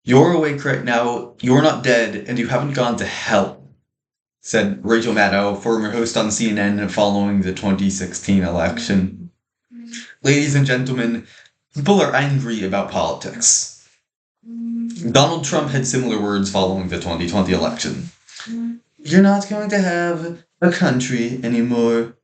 You're awake right now, you're not dead, and you haven't gone to hell, said Rachel Maddow, former host on CNN following the 2016 election. Ladies and gentlemen, people are angry about politics. Donald Trump had similar words following the 2020 election. You're not going to have a country anymore.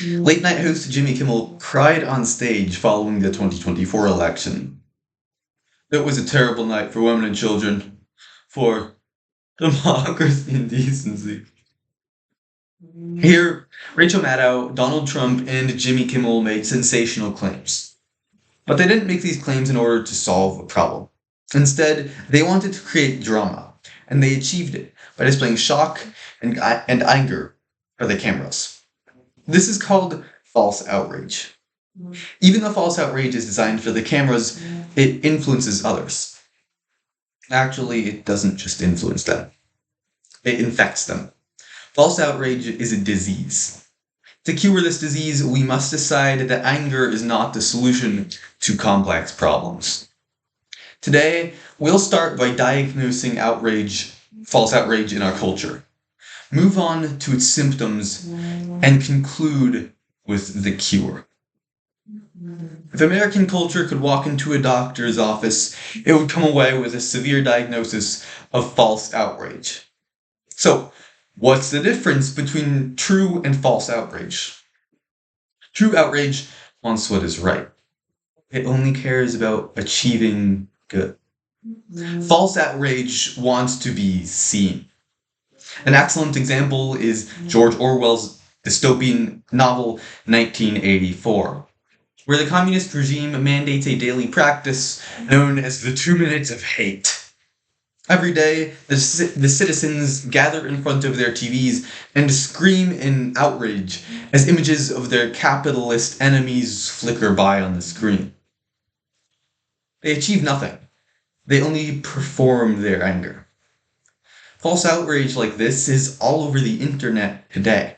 Late night host Jimmy Kimmel cried on stage following the 2024 election. It was a terrible night for women and children, for democracy and decency. Here, Rachel Maddow, Donald Trump, and Jimmy Kimmel made sensational claims. But they didn't make these claims in order to solve a problem. Instead, they wanted to create drama, and they achieved it by displaying shock and anger for the cameras. This is called false outrage. Even though false outrage is designed for the cameras, it influences others. Actually, it doesn't just influence them. It infects them. False outrage is a disease. To cure this disease, we must decide that anger is not the solution to complex problems. Today, we'll start by diagnosing false outrage in our culture, move on to its symptoms, and conclude with the cure. If American culture could walk into a doctor's office, it would come away with a severe diagnosis of false outrage. So, what's the difference between true and false outrage? True outrage wants what is right. It only cares about achieving good. False outrage wants to be seen. An excellent example is George Orwell's dystopian novel 1984, where the communist regime mandates a daily practice known as the 2 minutes of hate. Every day, the citizens gather in front of their TVs and scream in outrage as images of their capitalist enemies flicker by on the screen. They achieve nothing. They only perform their anger. False outrage like this is all over the internet today.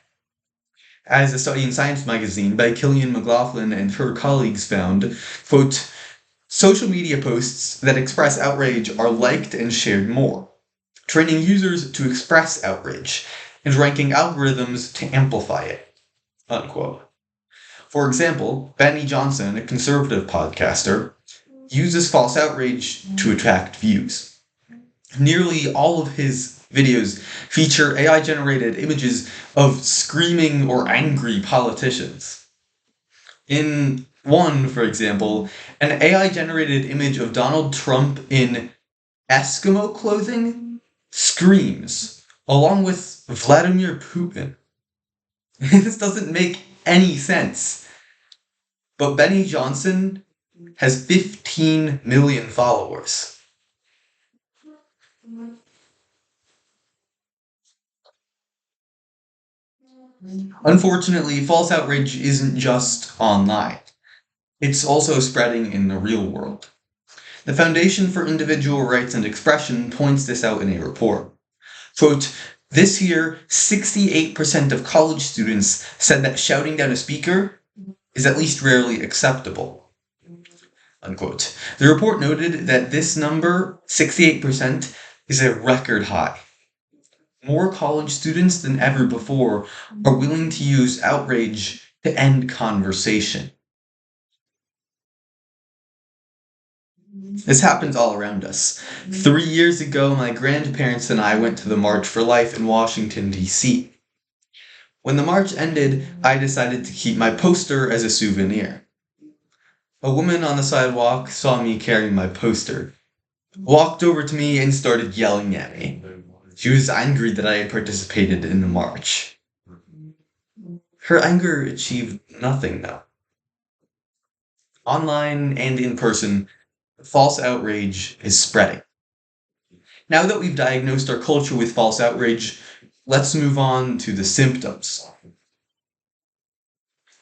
As a study in Science magazine by Killian McLaughlin and her colleagues found, quote, social media posts that express outrage are liked and shared more, training users to express outrage and ranking algorithms to amplify it, unquote. For example, Benny Johnson, a conservative podcaster, uses false outrage to attract views. Nearly all of his videos feature AI-generated images of screaming or angry politicians. In one, for example, an AI-generated image of Donald Trump in Eskimo clothing screams, along with Vladimir Putin. This doesn't make any sense. But Benny Johnson has 15 million followers. Unfortunately, false outrage isn't just online. It's also spreading in the real world. The Foundation for Individual Rights and Expression points this out in a report. Quote, this year, 68% of college students said that shouting down a speaker is at least rarely acceptable. Unquote. The report noted that this number, 68%, is a record high. More college students than ever before are willing to use outrage to end conversation. This happens all around us. 3 years ago, my grandparents and I went to the March for Life in Washington, D.C. When the march ended, I decided to keep my poster as a souvenir. A woman on the sidewalk saw me carrying my poster, walked over to me and started yelling at me. She was angry that I had participated in the march. Her anger achieved nothing, though. Online and in person, false outrage is spreading. Now that we've diagnosed our culture with false outrage, let's move on to the symptoms.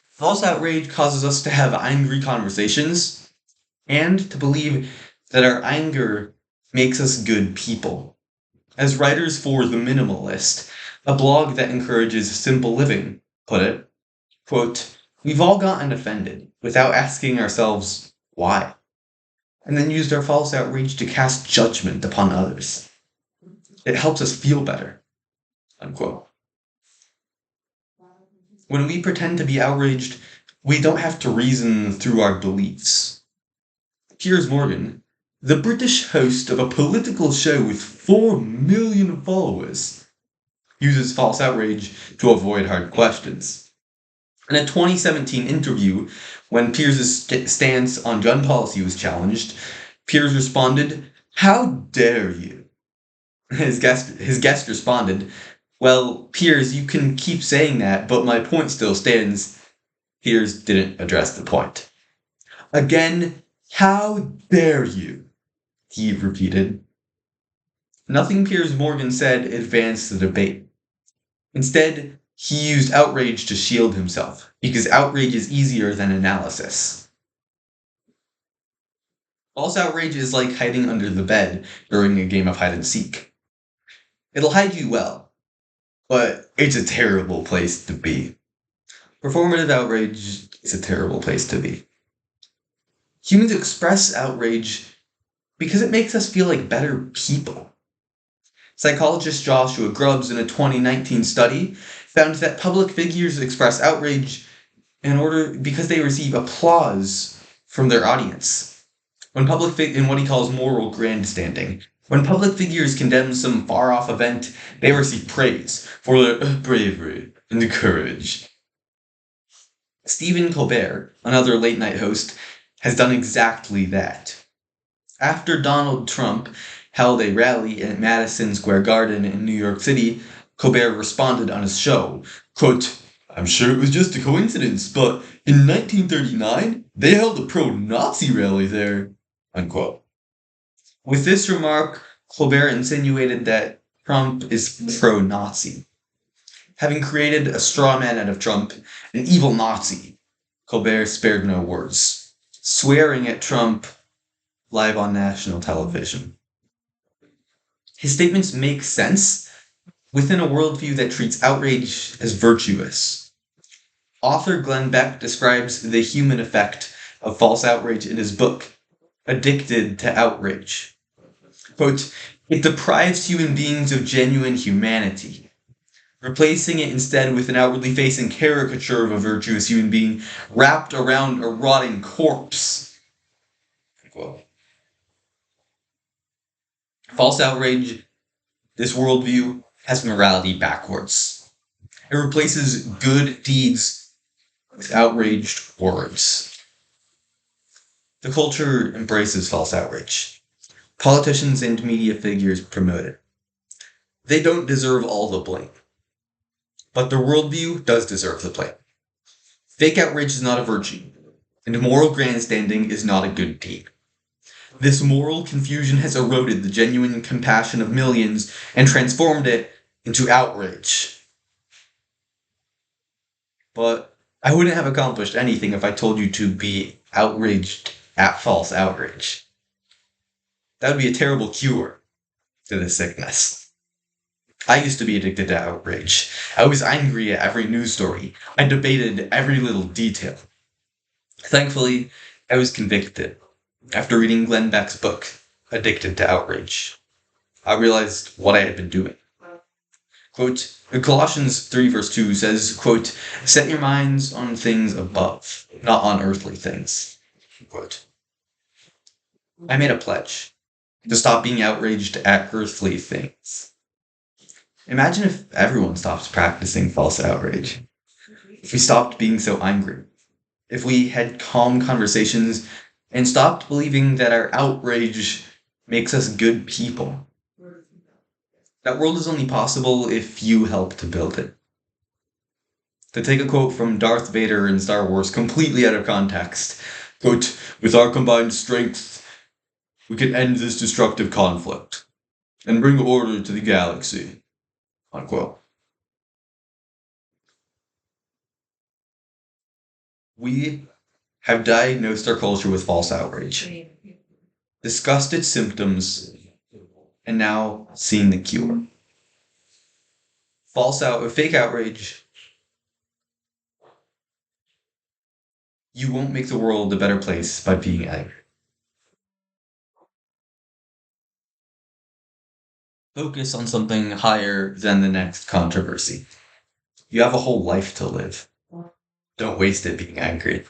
False outrage causes us to have angry conversations and to believe that our anger makes us good people. As writers for The Minimalist, a blog that encourages simple living, put it, quote, we've all gotten offended without asking ourselves why. and then used our false outrage to cast judgment upon others. It helps us feel better. Unquote. When we pretend to be outraged, we don't have to reason through our beliefs. Piers Morgan, the British host of a political show with 4 million followers, uses false outrage to avoid hard questions. In a 2017 interview, when Piers' stance on gun policy was challenged, Piers responded, "How dare you?" His guest responded, "Well, Piers, you can keep saying that, but my point still stands." Piers didn't address the point. "Again, how dare you?" he repeated. Nothing Piers Morgan said advanced the debate. Instead, he used outrage to shield himself, because outrage is easier than analysis. False outrage is like hiding under the bed during a game of hide and seek. It'll hide you well, but it's a terrible place to be. Performative outrage is a terrible place to be. Humans express outrage because it makes us feel like better people. Psychologist Joshua Grubbs, in a 2019 study, found that public figures express outrage because they receive applause from their audience. In what he calls moral grandstanding, when public figures condemn some far-off event, they receive praise for their bravery and courage. Stephen Colbert, another late-night host, has done exactly that. After Donald Trump held a rally at Madison Square Garden in New York City, Colbert responded on his show, quote, "I'm sure it was just a coincidence, but in 1939, they held a pro-Nazi rally there," unquote. With this remark, Colbert insinuated that Trump is pro-Nazi. Having created a straw man out of Trump, an evil Nazi, Colbert spared no words, swearing at Trump live on national television. His statements make sense within a worldview that treats outrage as virtuous. Author Glenn Beck describes the human effect of false outrage in his book, Addicted to Outrage. Quote, "It deprives human beings of genuine humanity, replacing it instead with an outwardly facing caricature of a virtuous human being wrapped around a rotting corpse." Quote. False outrage, this worldview, has morality backwards. It replaces good deeds with outraged words. The culture embraces false outrage. Politicians and media figures promote it. They don't deserve all the blame. But their worldview does deserve the blame. Fake outrage is not a virtue, and moral grandstanding is not a good deed. This moral confusion has eroded the genuine compassion of millions and transformed it into outrage. But I wouldn't have accomplished anything if I told you to be outraged at false outrage. That would be a terrible cure to this sickness. I used to be addicted to outrage. I was angry at every news story. I debated every little detail. Thankfully, I was convicted after reading Glenn Beck's book, Addicted to Outrage. I realized what I had been doing. Quote, Colossians 3 verse 2 says, quote, "Set your minds on things above, not on earthly things." Quote. I made a pledge to stop being outraged at earthly things. Imagine if everyone stopped practicing false outrage. If we stopped being so angry. If we had calm conversations and stopped believing that our outrage makes us good people. That world is only possible if you help to build it. To take a quote from Darth Vader in Star Wars completely out of context, quote, "With our combined strength, we can end this destructive conflict and bring order to the galaxy," unquote. We have diagnosed our culture with false outrage, discussed its symptoms, and now seen the cure. Fake outrage. You won't make the world a better place by being angry. Focus on something higher than the next controversy. You have a whole life to live. Don't waste it being angry.